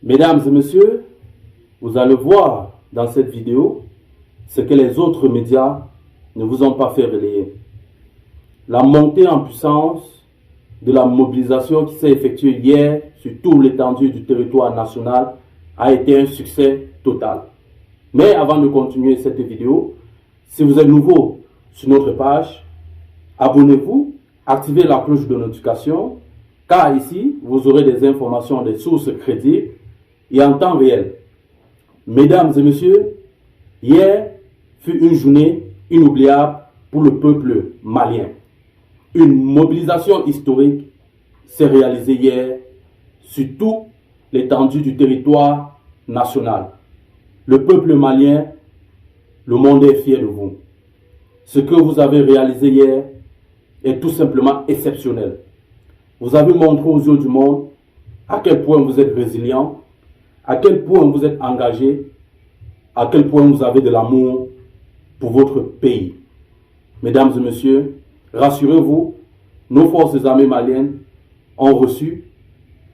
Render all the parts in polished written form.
Mesdames et messieurs, vous allez voir dans cette vidéo ce que les autres médias ne vous ont pas fait relayer. La montée en puissance de la mobilisation qui s'est effectuée hier sur toute l'étendue du territoire national a été un succès total. Mais avant de continuer cette vidéo, si vous êtes nouveau sur notre page, abonnez-vous, activez la cloche de notification, car ici, vous aurez des informations des sources crédibles et en temps réel. Mesdames et messieurs, hier fut une journée inoubliable pour le peuple malien. Une mobilisation historique s'est réalisée hier sur toute l'étendue du territoire national. Le peuple malien, le monde est fier de vous. Ce que vous avez réalisé hier est tout simplement exceptionnel. Vous avez montré aux yeux du monde à quel point vous êtes résilient, à quel point vous êtes engagé, à quel point vous avez de l'amour pour votre pays. Mesdames et messieurs, rassurez-vous, nos forces armées maliennes ont reçu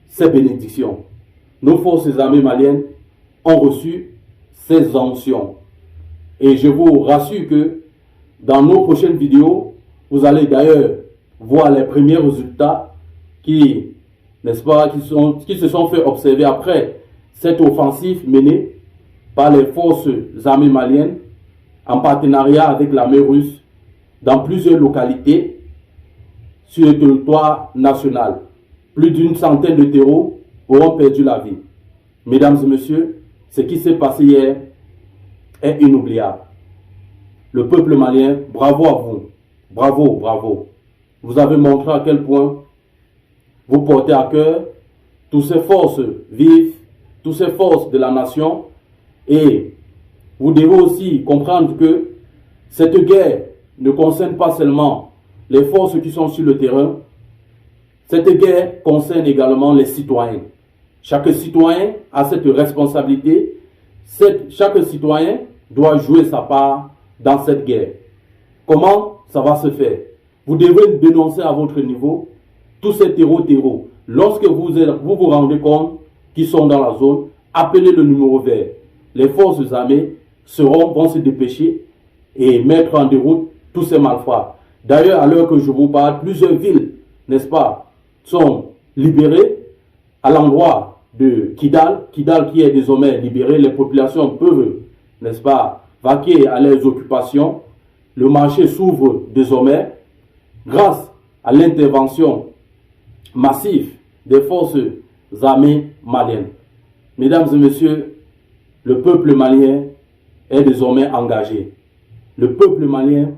ces bénédictions. Nos forces armées maliennes ont reçu ces onctions. Et je vous rassure que dans nos prochaines vidéos, vous allez d'ailleurs voir les premiers résultats qui, n'est-ce pas, qui se sont fait observer après cette offensive menée par les forces armées maliennes en partenariat avec l'armée russe dans plusieurs localités sur le territoire national. Plus d'une centaine de terreaux auront perdu la vie. Mesdames et messieurs, ce qui s'est passé hier est inoubliable. Le peuple malien, bravo à vous. Bravo, bravo. Vous avez montré à quel point vous portez à cœur toutes ces forces vives, toutes ces forces de la nation. Et vous devez aussi comprendre que cette guerre ne concerne pas seulement les forces qui sont sur le terrain. Cette guerre concerne également les citoyens. Chaque citoyen a cette responsabilité. Chaque citoyen doit jouer sa part dans cette guerre. Comment ça va se faire? Vous devez dénoncer à votre niveau tous ces terreaux. Lorsque vous vous rendez compte qu'ils sont dans la zone, appelez le numéro vert. Les forces armées vont se dépêcher et mettre en déroute tous ces malfrats. D'ailleurs, à l'heure que je vous parle, plusieurs villes, n'est-ce pas, sont libérées à l'endroit de Kidal. Kidal qui est désormais libéré, les populations peuvent, n'est-ce pas, vaquer à leurs occupations. Le marché s'ouvre désormais grâce à l'intervention massive des forces armées maliennes. Mesdames et messieurs, le peuple malien est désormais engagé. Le peuple malien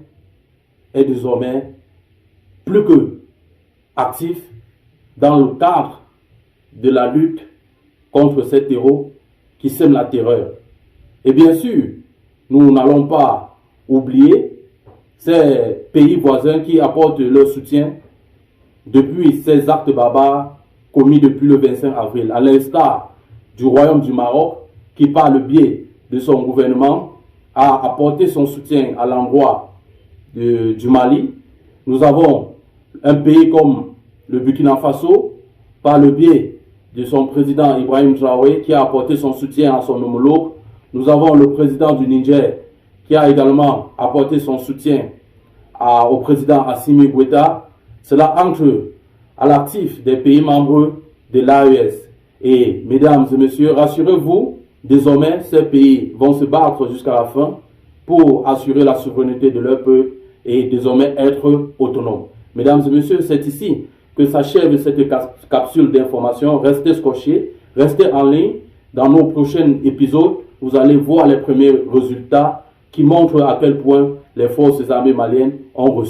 est désormais plus que actif dans le cadre de la lutte contre ces terreaux qui sèment la terreur. Et bien sûr, nous n'allons pas oublier ces pays voisins qui apportent leur soutien depuis ces actes barbares commis depuis le 25 avril, à l'instar du Royaume du Maroc qui, par le biais de son gouvernement, a apporté son soutien à l'endroit du Mali. Nous avons un pays comme le Burkina Faso, par le biais de son président Ibrahim Traoré, qui a apporté son soutien à son homologue. Nous avons le président du Niger, qui a également apporté son soutien au président Assimi Goïta. Cela entre à l'actif des pays membres de l'AES. Et mesdames et messieurs, rassurez-vous, désormais, ces pays vont se battre jusqu'à la fin pour assurer la souveraineté de leur peuple et désormais être autonomes. Mesdames et messieurs, c'est ici que s'achève cette capsule d'information. Restez scotchés, restez en ligne. Dans nos prochains épisodes, vous allez voir les premiers résultats qui montrent à quel point les forces armées maliennes ont reçu